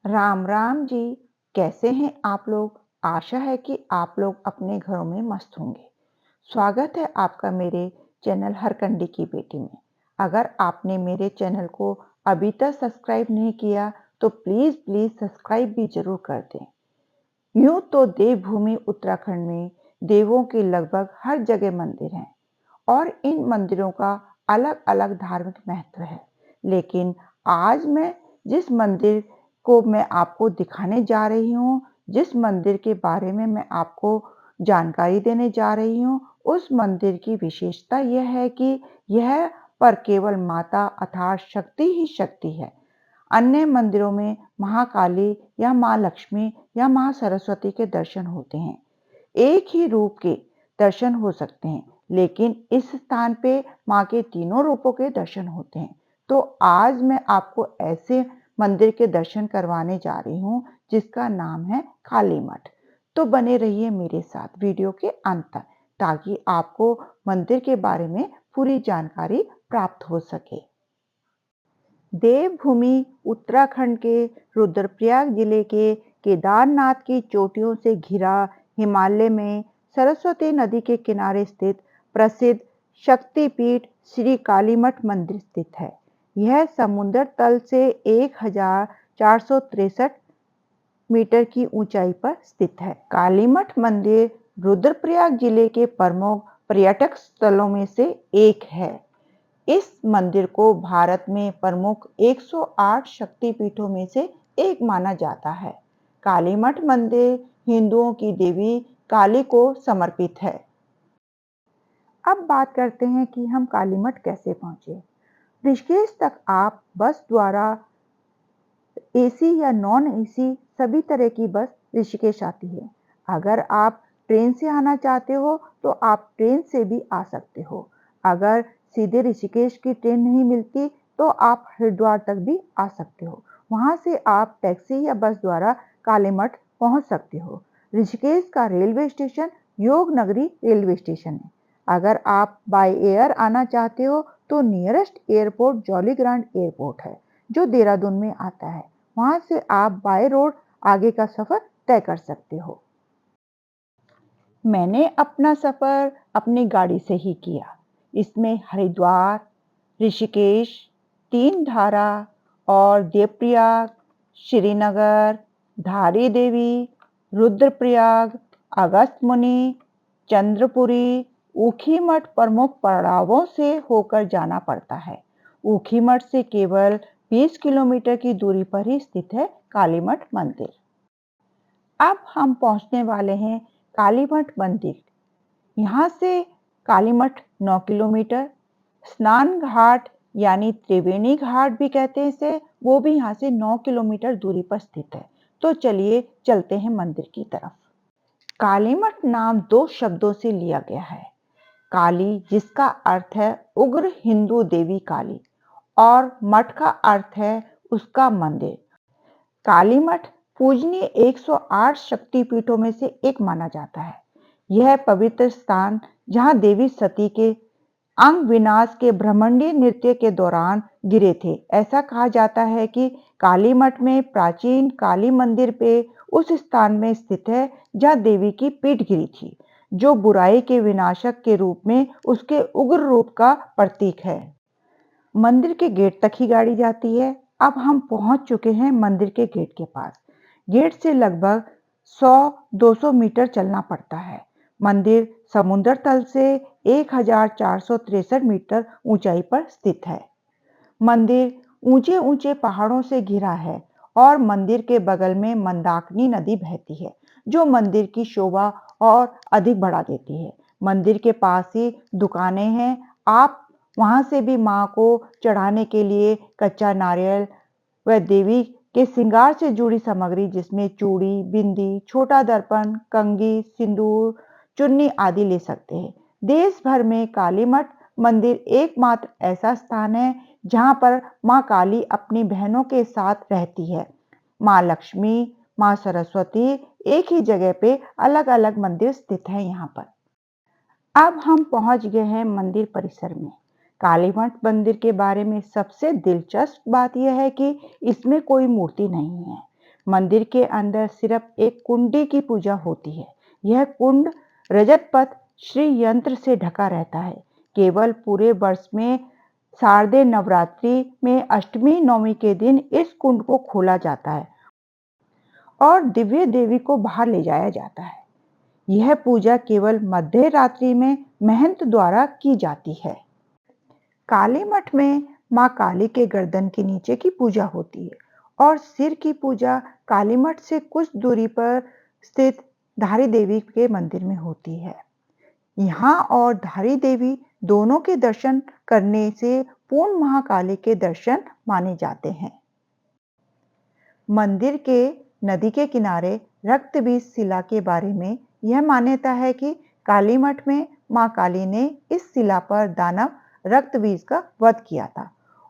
राम राम जी। कैसे हैं आप लोग? आशा है कि आप लोग अपने घरों में मस्त होंगे। स्वागत है आपका मेरे चैनल हरकंडी की बेटी में। अगर आपने मेरे चैनल को अभी तक सब्सक्राइब नहीं किया तो प्लीज़ प्लीज़ सब्सक्राइब भी जरूर कर दें। यूं तो देवभूमि उत्तराखंड में देवों के लगभग हर जगह मंदिर हैं और इन मंदिरों का अलग अलग धार्मिक महत्व है। लेकिन आज मैं जिस मंदिर को मैं आपको दिखाने जा रही हूँ, जिस मंदिर के बारे में मैं आपको जानकारी देने जा रही हूँ, उस मंदिर की विशेषता यह है कि यह पर केवल माता अर्थात शक्ति ही शक्ति है। अन्य मंदिरों में महाकाली या माँ लक्ष्मी या माँ सरस्वती के दर्शन होते हैं। एक ही रूप के दर्शन हो सकते हैं, लेकिन इस स्थान पे माँ के तीनों रूपों के दर्शन होते हैं। तो आज मैं आपको ऐसे मंदिर के दर्शन करवाने जा रही हूँ जिसका नाम है काली मठ। तो बने रहिए मेरे साथ वीडियो के अंत तक ताकि आपको मंदिर के बारे में पूरी जानकारी प्राप्त हो सके। देवभूमि उत्तराखंड के रुद्रप्रयाग जिले के केदारनाथ की चोटियों से घिरा हिमालय में सरस्वती नदी के किनारे स्थित प्रसिद्ध शक्तिपीठ श्री कालीमठ मंदिर स्थित है। यह समुद्र तल से 1463 मीटर की ऊंचाई पर स्थित है। कालीमठ मंदिर रुद्रप्रयाग जिले के प्रमुख पर्यटक स्थलों में से एक है। इस मंदिर को भारत में प्रमुख 108 शक्तिपीठों में से एक माना जाता है। कालीमठ मंदिर हिंदुओं की देवी काली को समर्पित है। अब बात करते हैं कि हम कालीमठ कैसे पहुंचे। ऋषिकेश तक आप बस द्वारा एसी या नॉन एसी सभी तरह की बस ऋषिकेश आती है। अगर आप ट्रेन से आना चाहते हो तो आप ट्रेन से भी आ सकते हो। अगर सीधे ऋषिकेश की ट्रेन नहीं मिलती तो आप हरिद्वार तक भी आ सकते हो। वहां से आप टैक्सी या बस द्वारा कालीमठ पहुंच सकते हो। ऋषिकेश का railway station Yognagari railway station है। अगर आप बाय एयर आना चाहते हो तो नियरेस्ट एयरपोर्ट जॉलीग्रांट एयरपोर्ट है जो देहरादून में आता है। वहां से आप बाय रोड आगे का सफर तय कर सकते हो। मैंने अपना सफर अपनी गाड़ी से ही किया। इसमें हरिद्वार, ऋषिकेश, तीन धारा और देवप्रयाग, श्रीनगर, धारी देवी, रुद्रप्रयाग, अगस्त्यमुनि, चंद्रपुरी, ऊखीमठ प्रमुख पड़ावों से होकर जाना पड़ता है। ऊखीमठ से केवल 20 किलोमीटर की दूरी पर ही स्थित है कालीमठ मंदिर। अब हम पहुंचने वाले हैं कालीमठ मंदिर। यहाँ से कालीमठ 9 किलोमीटर, स्नान घाट यानी त्रिवेणी घाट भी कहते हैं इसे, वो भी यहाँ से 9 किलोमीटर दूरी पर स्थित है। तो चलिए चलते हैं मंदिर की तरफ। कालीमठ नाम दो शब्दों से लिया गया है। काली जिसका अर्थ है उग्र हिंदू देवी काली और मठ का अर्थ है उसका मंदिर। कालीमठ पूजनीय 108 शक्तिपीठों में से एक माना जाता है। यह पवित्र स्थान जहां देवी सती के अंग विनाश के ब्रह्मांडीय नृत्य के दौरान गिरे थे। ऐसा कहा जाता है कि कालीमठ में प्राचीन काली मंदिर पे उस स्थान में स्थित है जहां देवी की पीठ गिरी थी, जो बुराई के विनाशक के रूप में उसके उग्र रूप का प्रतीक है। मंदिर के गेट तक ही गाड़ी जाती है। अब हम पहुंच चुके हैं मंदिर के गेट के पास। गेट से लगभग 100-200 मीटर चलना पड़ता है। मंदिर समुद्र तल से 1463 मीटर ऊंचाई पर स्थित है। मंदिर ऊंचे ऊंचे पहाड़ों से घिरा है और मंदिर के बगल में मंदाकिनी नदी बहती है, जो मंदिर की शोभा और अधिक बढ़ा देती है। मंदिर के पास ही दुकानें हैं। आप वहां से भी मां को चढ़ाने के लिए कच्चा नारियल व देवी के श्रृंगार से जुड़ी सामग्री जिसमें चूड़ी, बिंदी, छोटा दर्पण, कंघी, सिंदूर, चुन्नी आदि ले सकते हैं। देश भर में कालीमठ मंदिर एकमात्र ऐसा स्थान है जहां पर मां काली अपनी बहनों के साथ रहती है। मां लक्ष्मी, मां सरस्वती एक ही जगह पे अलग अलग मंदिर स्थित है यहाँ पर। अब हम पहुंच गए हैं मंदिर परिसर में। कालीमठ मंदिर के बारे में सबसे दिलचस्प बात यह है कि इसमें कोई मूर्ति नहीं है। मंदिर के अंदर सिर्फ एक कुंडी की पूजा होती है। यह कुंड रजत पथ श्री यंत्र से ढका रहता है। केवल पूरे वर्ष में शारदीय नवरात्रि में अष्टमी नवमी के दिन इस कुंड को खोला जाता है और दिव्य देवी को बाहर ले जाया जाता है। यह पूजा केवल मध्य रात्रि में महंत द्वारा की जाती है। काली मठ में मां काली के गर्दन के नीचे की पूजा होती है और सिर की पूजा काली मठ से कुछ दूरी पर स्थित धारी देवी के मंदिर में होती है। यहाँ और धारी देवी दोनों के दर्शन करने से पूर्ण महाकाली के दर्शन माने जाते हैं। मंदिर के नदी के किनारे रक्तबीज शिला के बारे में यह मान्यता है कि काली मठ में मां काली ने इस शिला पर दानव रक्तबीज का वध किया था।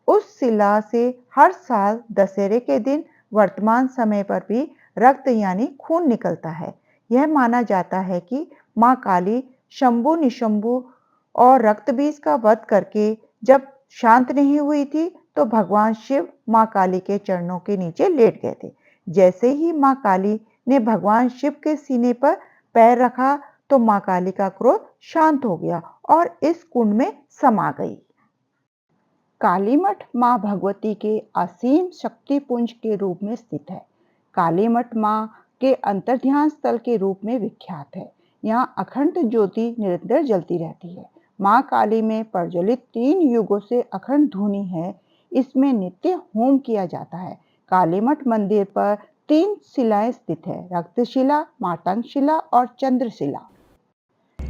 उस शिला से हर साल दशहरे के दिन वर्तमान समय पर भी रक्त यानी खून निकलता है। यह माना जाता है कि मां काली शंभु निशंभु और रक्तबीज का वध करके जब शांत नहीं हुई थी तो भगवान शिव मां काली के चरणों के नीचे लेट गए थे। जैसे ही मां काली ने भगवान शिव के सीने पर पैर रखा तो मां काली का क्रोध शांत हो गया और इस कुंड में समा गई। काली मठ मां भगवती के असीम शक्तिपुंज के रूप में स्थित है। काली मठ मां के अंतर्ध्यान स्थल के रूप में विख्यात है। यहाँ अखंड ज्योति निरंतर जलती रहती है। मां काली में प्रज्वलित 3 युगों से अखंड धूनी है। इसमें नित्य होम किया जाता है। काली मठ मंदिर पर 3 शिलाएं स्थित है, रक्तशिला, मातंग शिला और चंद्रशिला।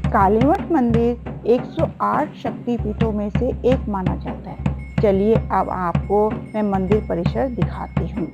काली मठ मंदिर 108 शक्तिपीठों में से एक माना जाता है। चलिए अब आपको मैं मंदिर परिसर दिखाती हूँ।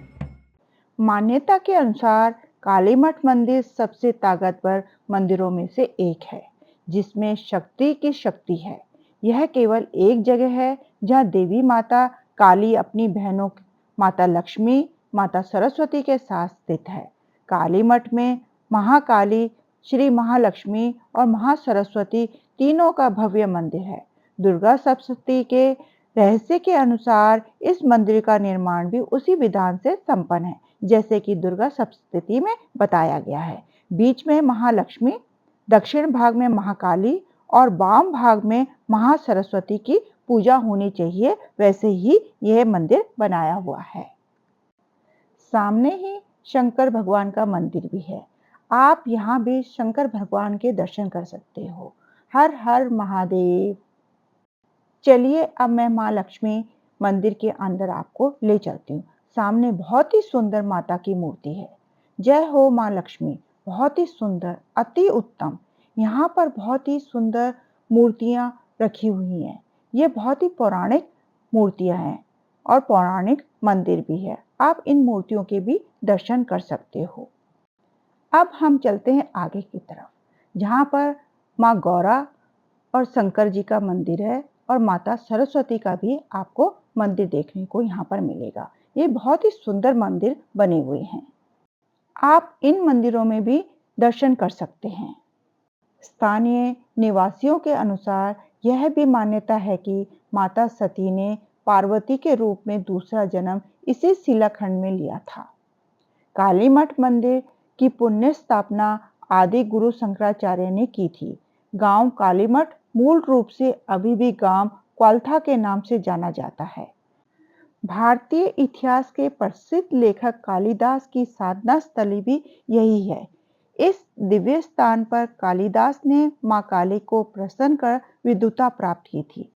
मान्यता के अनुसार काली मठ मंदिर सबसे ताकतवर मंदिरों में से एक है, जिसमें शक्ति की शक्ति है। यह केवल एक जगह है जहाँ देवी माता काली अपनी बहनों माता लक्ष्मी, माता सरस्वती के साथ स्थित है। काली मठ में महाकाली, श्री महालक्ष्मी और महासरस्वती तीनों का भव्य मंदिर है। दुर्गा सप्तशती के रहस्य के अनुसार इस मंदिर का निर्माण भी उसी विधान से संपन्न है जैसे कि दुर्गा सप्तशती में बताया गया है। बीच में महालक्ष्मी, दक्षिण भाग में महाकाली और वाम भाग में महासरस्वती की पूजा होनी चाहिए, वैसे ही यह मंदिर बनाया हुआ है। सामने ही शंकर भगवान का मंदिर भी है। आप यहाँ भी शंकर भगवान के दर्शन कर सकते हो। हर हर महादेव। चलिए अब मैं माँ लक्ष्मी मंदिर के अंदर आपको ले चलती हूँ। सामने बहुत ही सुंदर माता की मूर्ति है। जय हो माँ लक्ष्मी। बहुत ही सुंदर, अति उत्तम। यहाँ पर बहुत ही सुंदर मूर्तियाँ रखी हुई हैं। ये बहुत ही पौराणिक मूर्तियाँ हैं और पौराणिक मंदिर भी है। आप इन मूर्तियों के भी दर्शन कर सकते हो। अब हम चलते हैं आगे की तरफ, जहाँ पर माँ गौरा और शंकर जी का मंदिर है और माता सरस्वती का भी आपको मंदिर देखने को यहाँ पर मिलेगा। ये बहुत ही सुंदर मंदिर बने हुए हैं। आप इन मंदिरों में भी दर्शन कर सकते हैं। स्थानीय निवासियों के अनुसार यह भी मान्यता है कि माता सती ने पार्वती के रूप में दूसरा जन्म इसी शिलाखंड में लिया था। काली मठ मंदिर की पुण्य स्थापना आदि गुरु शंकराचार्य ने की थी। गांव कालीमठ मूल रूप से अभी भी गांव क्वाल्था के नाम से जाना जाता है। भारतीय इतिहास के प्रसिद्ध लेखक कालिदास की साधना स्थली भी यही है। इस दिव्य स्थान पर कालिदास ने मां काली को प्रसन्न कर विद्वता प्राप्त की थी।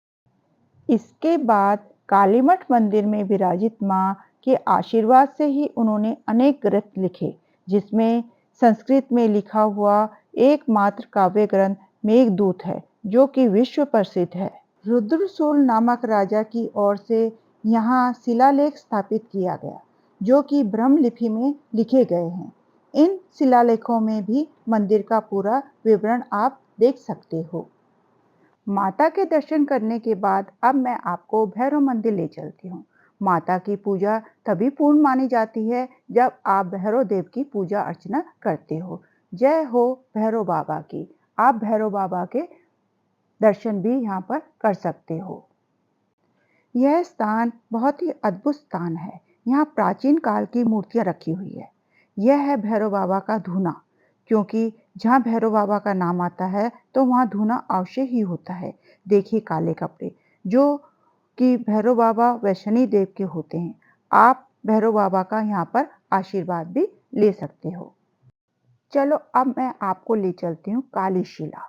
इसके बाद कालीमठ मंदिर में विराजित मां के आशीर्वाद से ही उन्होंने अनेक ग्रंथ लिखे, जिसमें संस्कृत में लिखा हुआ एकमात्र काव्य ग्रंथ मेघदूत है, जो कि विश्व प्रसिद्ध है। रुद्रसूल नामक राजा की ओर से यहाँ शिलालेख स्थापित किया गया, जो कि ब्रह्म लिपि में लिखे गए हैं। इन शिलालेखों में भी मंदिर का पूरा विवरण आप देख सकते हो। माता के दर्शन करने के बाद अब मैं आपको भैरव मंदिर ले चलती हूँ। माता की पूजा तभी पूर्ण मानी जाती है जब आप भैरव देव की पूजा अर्चना करते हो। जय हो भैरव बाबा की। आप भैरव बाबा के दर्शन भी यहाँ पर कर सकते हो। यह स्थान बहुत ही अद्भुत स्थान है। यहाँ प्राचीन काल की मूर्तियाँ रखी हुई है। यह है भैरव बाबा का धूना, क्योंकि जहाँ भैरव बाबा का नाम आता है तो वहाँ धूना अवश्य ही होता है। देखिए काले कपड़े, जो कि भैरव बाबा वैष्णवी देव के होते हैं। आप भैरव बाबा का यहाँ पर आशीर्वाद भी ले सकते हो। चलो अब मैं आपको ले चलती हूँ काली शिला।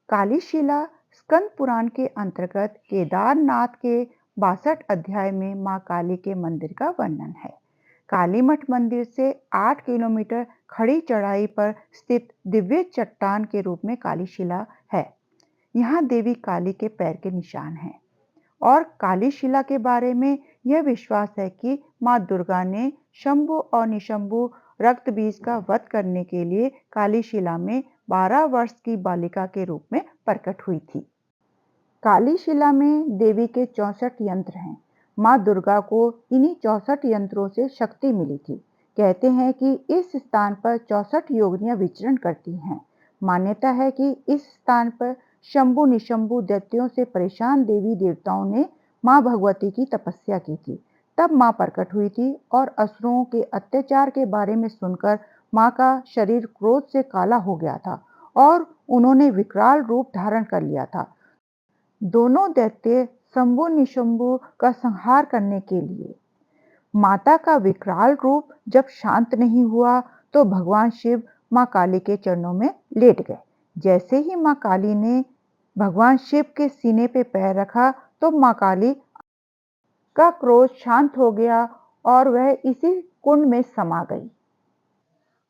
काली शिला स्कंद पुराण के अंतर्गत केदारनाथ के 62 अध्याय में मां काली के मंदिर का वर्णन है। काली मठ मंदिर से 8 किलोमीटर खड़ी चढ़ाई पर स्थित दिव्य चट्टान के रूप में काली शिला है। यहाँ देवी काली के पैर के निशान हैं। और काली शिला के बारे में यह विश्वास है कि मां दुर्गा ने शंभु और निशंभु रक्त बीज का वध करने के लिए काली शिला में 12 वर्ष की बालिका के रूप में प्रकट हुई थी। काली शिला में देवी के 64 यंत्र हैं। मां दुर्गा को इन्हीं 64 यंत्रों से शक्ति मिली थी। कहते हैं कि इस स्थान पर 64 योगिनियां विचरण करती हैं। मान्यता है कि इस स्थान पर शंभु निशंभु दैत्यों से परेशान देवी देवताओं ने मां भगवती की तपस्या की थी। तब मां प्रकट हुई थी और असुरों के अत्याचार के बारे में सुनकर मां का शरीर क्रोध से काला हो गया था और उन्होंने विकराल रूप धारण कर लिया था। दोनों दैत्य शंभु निशंभु का संहार करने के लिए माता का विकराल रूप जब शांत नहीं हुआ तो भगवान शिव मां काली के चरणों में लेट गए। जैसे ही मां काली ने भगवान शिव के सीने पे पैर रखा तो मां काली का क्रोध शांत हो गया और वह इसी कुंड में समा गई।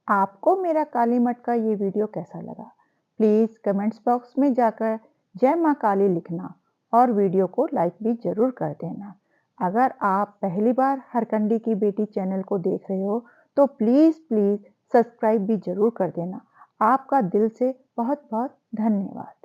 आपको मेरा काली मठ का ये वीडियो कैसा लगा? प्लीज़ कमेंट्स बॉक्स में जाकर जय माँ काली लिखना और वीडियो को लाइक भी ज़रूर कर देना। अगर आप पहली बार हरकंडी की बेटी चैनल को देख रहे हो तो प्लीज़ सब्सक्राइब भी ज़रूर कर देना। आपका दिल से बहुत बहुत धन्यवाद।